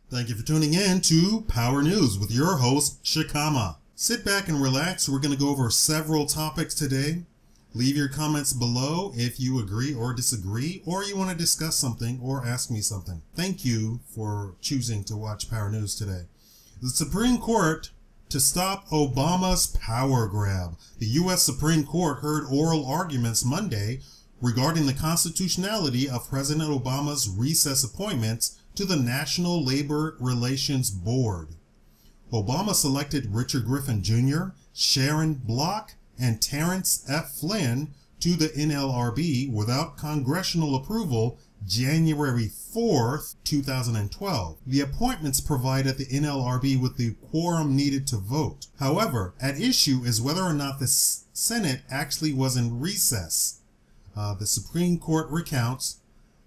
Thank you for tuning in to Power News with your host, Shikama. Sit back and relax. We're going to go over several topics today. Leave your comments below if you agree or disagree, or you want to discuss something or ask me something. Thank you for choosing to watch Power News today. The Supreme Court to stop Obama's power grab. The U.S. Supreme Court heard oral arguments Monday regarding the constitutionality of President Obama's recess appointments to the National Labor Relations Board. Obama selected Richard Griffin Jr., Sharon Block, and Terrence F. Flynn to the NLRB without congressional approval January 4, 2012. The appointments provided the NLRB with the quorum needed to vote. However, at issue is whether or not the Senate actually was in recess. The Supreme Court recounts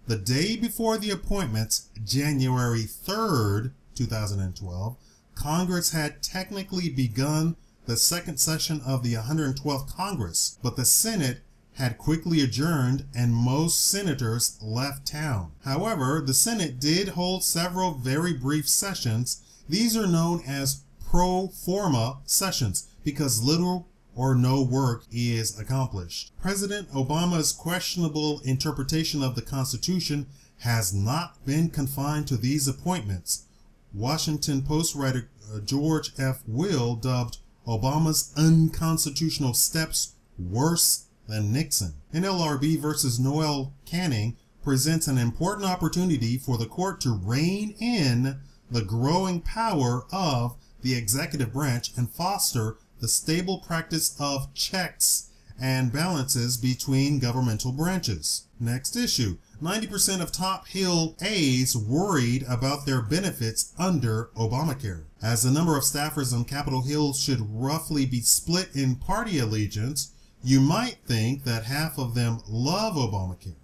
the day before the appointments, January 3rd, 2012, Congress had technically begun the second session of the 112th Congress, but the Senate had quickly adjourned and most senators left town. However, the Senate did hold several very brief sessions. These are known as pro forma sessions because little or no work is accomplished. President Obama's questionable interpretation of the Constitution has not been confined to these appointments. Washington Post writer George F. Will dubbed Obama's unconstitutional steps worse than Nixon. NLRB versus Noel Canning presents an important opportunity for the court to rein in the growing power of the executive branch and foster the stable practice of checks and balances between governmental branches. Next issue. 90% of Top Hill aides worried about their benefits under Obamacare. As the number of staffers on Capitol Hill should roughly be split in party allegiance, you might think that half of them love Obamacare.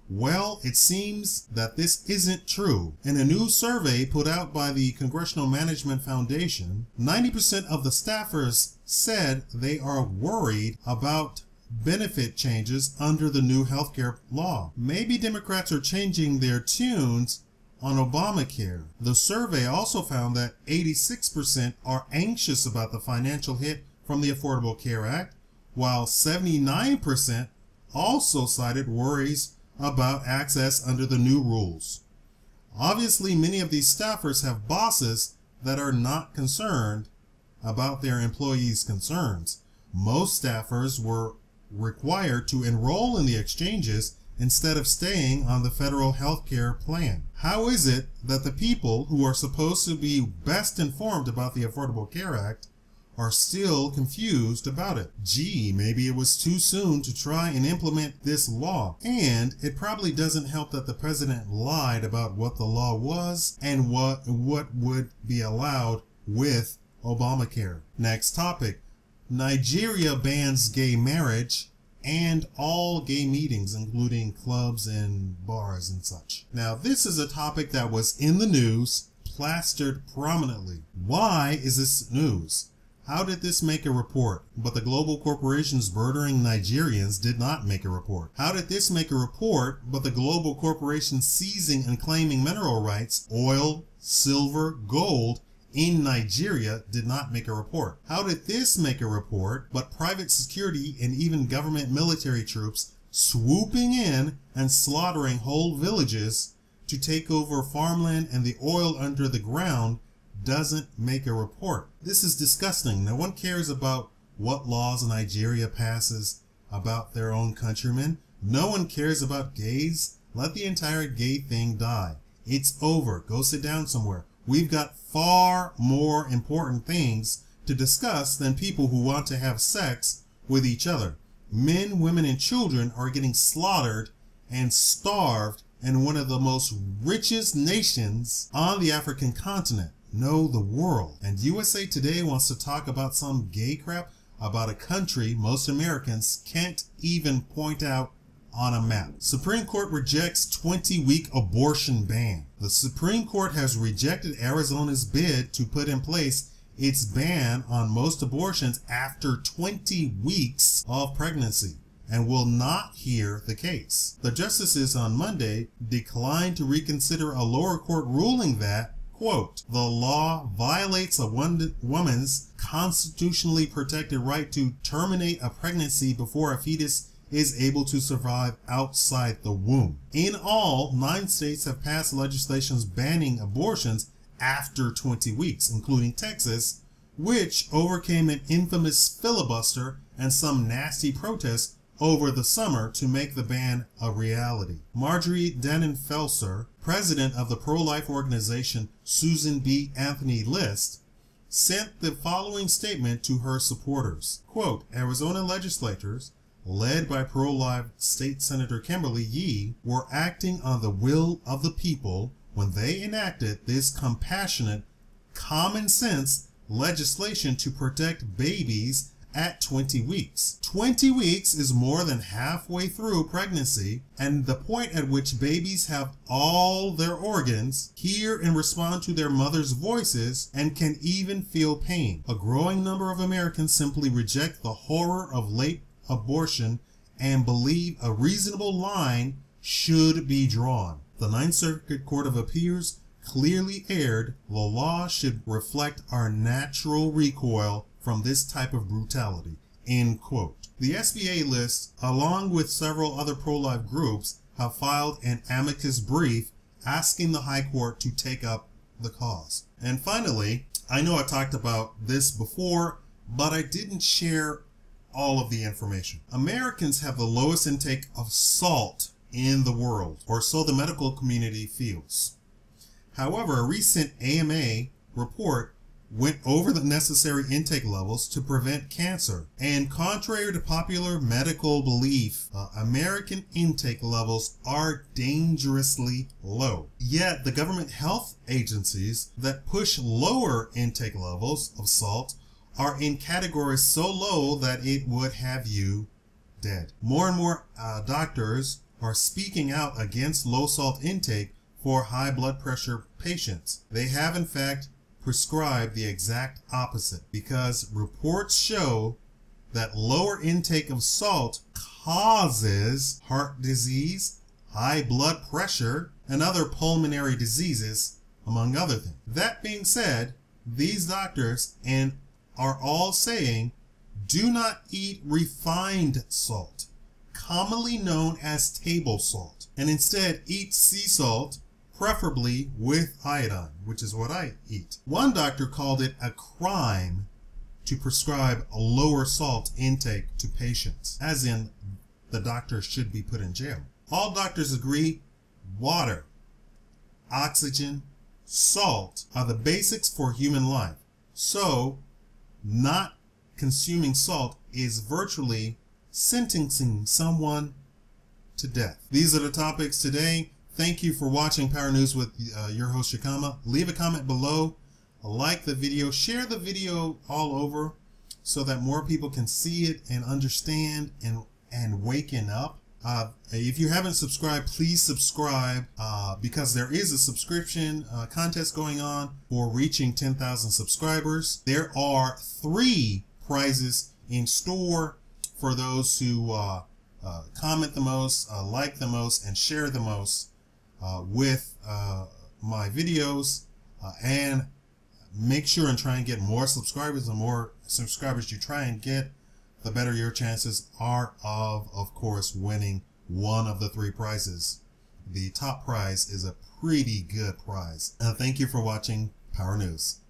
Well, it seems that this isn't true. In a new survey put out by the Congressional Management Foundation, 90% of the staffers said they are worried about benefit changes under the new healthcare law. Maybe Democrats are changing their tunes on Obamacare. The survey also found that 86% are anxious about the financial hit from the Affordable Care Act, while 79% also cited worries about access under the new rules. Obviously, many of these staffers have bosses that are not concerned about their employees' concerns. Most staffers were required to enroll in the exchanges instead of staying on the federal health care plan. How is it that the people who are supposed to be best informed about the Affordable Care Act are still confused about it? Gee, maybe it was too soon to try and implement this law. And it probably doesn't help that the president lied about what the law was and what would be allowed with Obamacare. Next topic. Nigeria bans gay marriage and all gay meetings, including clubs and bars and such. Now, this is a topic that was in the news, plastered prominently. Why is this news? How did this make a report? But the global corporations murdering Nigerians did not make a report. How did this make a report? But the global corporations seizing and claiming mineral rights, oil, silver, gold, in Nigeria did not make a report. How did this make a report? But private security and even government military troops swooping in and slaughtering whole villages to take over farmland and the oil under the ground doesn't make a report. This is disgusting. No one cares about what laws Nigeria passes about their own countrymen. No one cares about gays. Let the entire gay thing die. It's over. Go sit down somewhere. We've got far more important things to discuss than people who want to have sex with each other. Men, women, and children are getting slaughtered and starved in one of the most richest nations on the African continent. No, the world. And USA Today wants to talk about some gay crap about a country most Americans can't even point out on a map. Supreme Court rejects 20-week abortion ban. The Supreme Court has rejected Arizona's bid to put in place its ban on most abortions after 20 weeks of pregnancy and will not hear the case. The justices on Monday declined to reconsider a lower court ruling that, quote, "The law violates a woman's constitutionally protected right to terminate a pregnancy before a fetus is able to survive outside the womb. In all, 9 states have passed legislation banning abortions after 20 weeks, including Texas, which overcame an infamous filibuster and some nasty protests over the summer to make the ban a reality." Marjorie Denenfelser, president of the pro-life organization Susan B. Anthony List, sent the following statement to her supporters. Quote, "Arizona legislators, led by pro-life State Senator Kimberly Yee, were acting on the will of the people when they enacted this compassionate, common sense legislation to protect babies at 20 weeks. 20 weeks is more than halfway through pregnancy and the point at which babies have all their organs, hear and respond to their mother's voices, and can even feel pain. A growing number of Americans simply reject the horror of late abortion and believe a reasonable line should be drawn. The Ninth Circuit Court of Appeals clearly erred. The law should reflect our natural recoil from this type of brutality." End quote. The SBA list, along with several other pro-life groups, have filed an amicus brief asking the High Court to take up the cause. And finally, I know I talked about this before, but I didn't share all of the information. Americans have the lowest intake of salt in the world, or so the medical community feels. However, a recent AMA report went over the necessary intake levels to prevent cancer, and contrary to popular medical belief, American intake levels are dangerously low. Yet the government health agencies that push lower intake levels of salt are in categories so low that it would have you dead. More and more doctors are speaking out against low salt intake for high blood pressure patients. They have in fact prescribe the exact opposite, because reports show that lower intake of salt causes heart disease, high blood pressure, and other pulmonary diseases, among other things. That being said, these doctors are all saying, do not eat refined salt, commonly known as table salt, and instead eat sea salt, preferably with iodine, which is what I eat. One doctor called it a crime to prescribe a lower salt intake to patients, as in the doctor should be put in jail. All doctors agree water, oxygen, salt are the basics for human life. So not consuming salt is virtually sentencing someone to death. These are the topics today. Thank you for watching Power News with your host Shikama. Leave a comment below, like the video, share the video all over so that more people can see it and understand and waken up. If you haven't subscribed, please subscribe because there is a subscription contest going on for reaching 10,000 subscribers. There are 3 prizes in store for those who comment the most, like the most, and share the most with my videos, and make sure and try and get more subscribers. The more subscribers you try and get, the better your chances are of course, winning one of the 3 prizes. The top prize is a pretty good prize. Thank you for watching Power News.